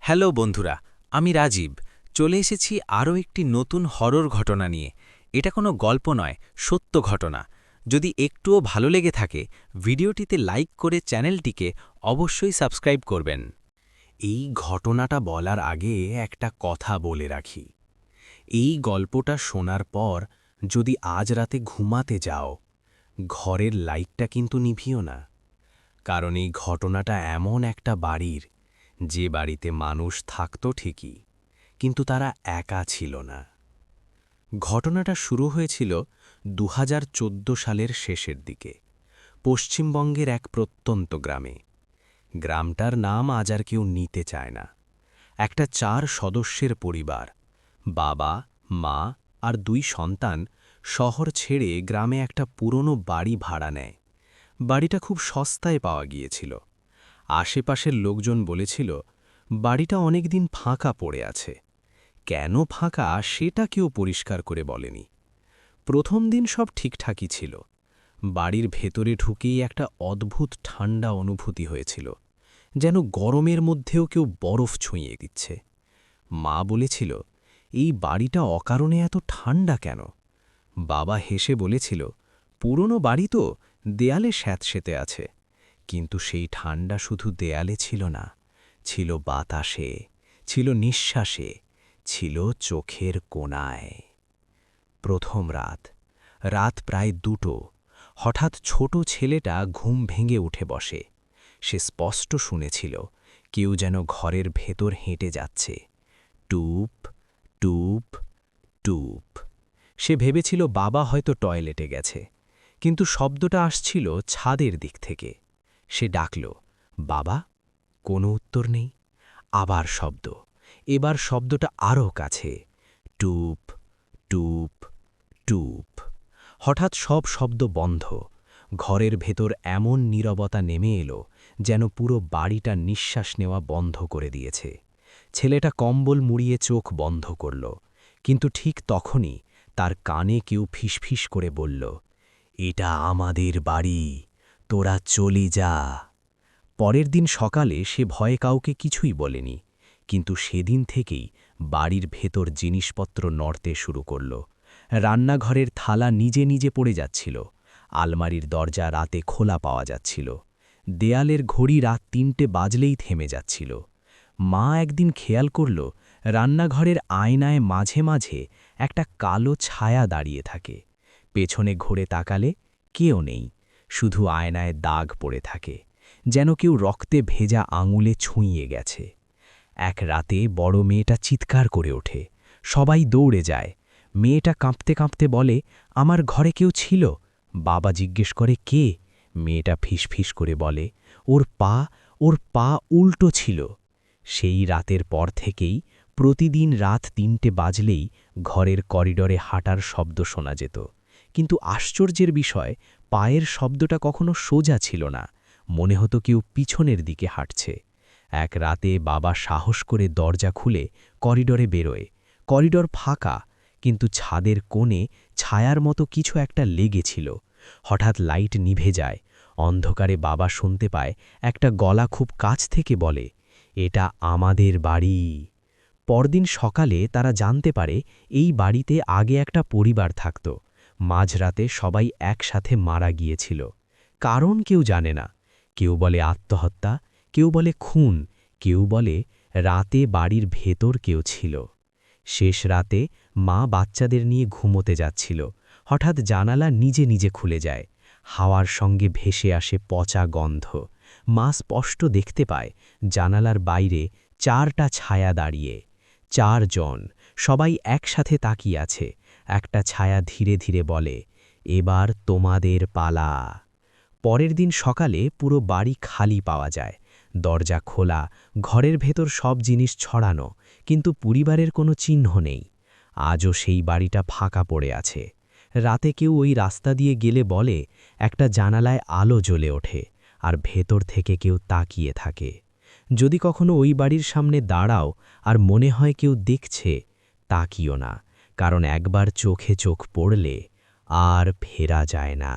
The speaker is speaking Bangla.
হ্যালো বন্ধুরা, আমি রাজীব। চলে এসেছি আরও একটি নতুন হরর ঘটনা নিয়ে। এটা কোনো গল্প নয়, সত্য ঘটনা। যদি একটুও ভালো লেগে থাকে, ভিডিওটিতে লাইক করে চ্যানেলটিকে অবশ্যই সাবস্ক্রাইব করবেন। এই ঘটনাটা বলার আগে একটা কথা বলে রাখি। এই গল্পটা শোনার পর যদি আজ রাতে ঘুমাতে যাও, ঘরের লাইটটা কিন্তু নিভিও না। কারণ এই ঘটনাটা এমন একটা বাড়ির, যে বাড়িতে মানুষ থাকত ঠিকই, কিন্তু তারা একা ছিল না। ঘটনাটা শুরু হয়েছিল ২০১৪ সালের শেষের দিকে, পশ্চিমবঙ্গের এক প্রত্যন্ত গ্রামে। গ্রামটার নাম আজ আর কেউ নিতে চায় না। একটা ৪ সদস্যের পরিবার, বাবা, মা আর ২ সন্তান শহর ছেড়ে গ্রামে একটা পুরনো বাড়ি ভাড়া নেয়। বাড়িটা খুব সস্তায় পাওয়া গিয়েছিল। আশেপাশের লোকজন বলেছিল বাড়িটা অনেকদিন ফাঁকা পড়ে আছে। কেন ফাঁকা সেটা কেউ পরিষ্কার করে বলেনি। প্রথম দিন সব ঠিকঠাকই ছিল। বাড়ির ভেতরে ঢুকেই একটা অদ্ভুত ঠান্ডা অনুভূতি হয়েছিল, যেন গরমের মধ্যেও কেউ বরফ ছুঁয়ে দিচ্ছে। মা বলেছিল, এই বাড়িটা অকারণে এত ঠান্ডা কেন? বাবা হেসে বলেছিল, পুরনো বাড়ি তো, দেয়ালে স্যাঁতসেঁতে আছে। কিন্তু সেই ঠান্ডা শুধু দেয়ালে ছিল না, ছিল বাতাসে, ছিল নিঃশ্বাসে, ছিল চোখের কোণায়। প্রথম রাত প্রায় ২টো। হঠাৎ ছোট ছেলেটা ঘুম ভেঙে উঠে বসে। সে স্পষ্ট শুনেছিল কেউ যেন ঘরের ভেতর হেঁটে যাচ্ছে। টুপ টুপ টুপ। সে ভেবেছিল বাবা হয়তো টয়লেটে গেছে, কিন্তু শব্দটা আসছিল ছাদের দিক থেকে। সে ডাকল, বাবা। কোনো উত্তর নেই। আবার শব্দ। এবার শব্দটা আরও কাছে। টুপ টুপ টুপ। হঠাৎ সব শব্দ বন্ধ। ঘরের ভেতর এমন নীরবতা নেমে এলো, যেন পুরো বাড়িটা নিঃশ্বাস নেওয়া বন্ধ করে দিয়েছে। ছেলেটা কম্বল মুড়িয়ে চোখ বন্ধ করল, কিন্তু ঠিক তখনই তার কানে কেউ ফিসফিস করে বলল, এটা আমাদের বাড়ি, তোরা চলি যা। পরের দিন সকালে সে ভয়ে কাউকে কিছুই বলেনি, কিন্তু সেদিন থেকেই বাড়ির ভেতর জিনিসপত্র নড়তে শুরু করল। রান্নাঘরের থালা নিজে নিজে পড়ে যাচ্ছিল, আলমারির দরজা রাতে খোলা পাওয়া যাচ্ছিল, দেয়ালের ঘড়ি রাত ৩টে বাজলেই থেমে যাচ্ছিল। মা একদিন খেয়াল করল রান্নাঘরের আয়নায় মাঝে মাঝে একটা কালো ছায়া দাঁড়িয়ে থাকে। পেছনে ঘুরে তাকালে কেউ নেই, শুধু আয়নায় দাগ পড়ে থাকে, যেন কেউ রক্তে ভেজা আঙুলে ছুঁয়ে গেছে। এক রাতে বড় মেয়েটা চিৎকার করে ওঠে। সবাই দৌড়ে যায়। মেয়েটা কাঁপতে কাঁপতে বলে, আমার ঘরে কেউ ছিল। বাবা জিজ্ঞেস করে, কে? মেয়েটা ফিসফিস করে বলে, ওর পা উল্টো ছিল। সেই রাতের পর থেকেই প্রতিদিন রাত ৩টে বাজলেই ঘরের করিডরে হাঁটার শব্দ শোনা যেত। কিন্তু আশ্চর্যের বিষয়, পায়ের শব্দটা কখনো সোজা ছিল না, মনে হতো কেউ পিছনের দিকে হাঁটছে। এক রাতে বাবা সাহস করে দরজা খুলে করিডরে বেরোয়। করিডর ফাঁকা, কিন্তু ছাদের কোণে ছায়ার মতো কিছু একটা লেগেছিল। হঠাৎ লাইট নিভে যায়। অন্ধকারে বাবা শুনতে পায় একটা গলা খুব কাছ থেকে বলে, এটা আমাদের বাড়ি। পরদিন সকালে তারা জানতে পারে এই বাড়িতে আগে একটা পরিবার থাকত। মাঝরাতে সবাই একসাথে মারা গিয়েছিল। কারণ কেউ জানে না। কেউ বলে আত্মহত্যা, কেউ বলে খুন, কেউ বলে রাতে বাড়ির ভেতর কেউ ছিল। শেষ রাতে মা বাচ্চাদের নিয়ে ঘুমোতে যাচ্ছিল। হঠাৎ জানালা নিজে নিজে খুলে যায়। হাওয়ার সঙ্গে ভেসে আসে পচা গন্ধ। মা স্পষ্ট দেখতে পায় জানালার বাইরে ৪টা ছায়া দাঁড়িয়ে। ৪ জন, সবাই একসাথে তাকিয়ে আছে। একটা ছায়া ধীরে ধীরে বলে, এবার তোমাদের পালা। পরের দিন সকালে পুরো বাড়ি খালি পাওয়া যায়। দরজা খোলা, ঘরের ভেতর সব জিনিস ছড়ানো, কিন্তু পরিবারের কোনো চিহ্ন নেই। আজও সেই বাড়িটা ফাঁকা পড়ে আছে। রাতে কেউ ওই রাস্তা দিয়ে গেলে বলে, একটা জানালায় আলো জ্বলে ওঠে, আর ভেতর থেকে কেউ তাকিয়ে থাকে। যদি কখনো ওই বাড়ির সামনে দাঁড়াও আর মনে হয় কেউ দেখছে, তাকিও না, কারণ একবার চোখে চোখ পড়লে আর ফেরা যায় না।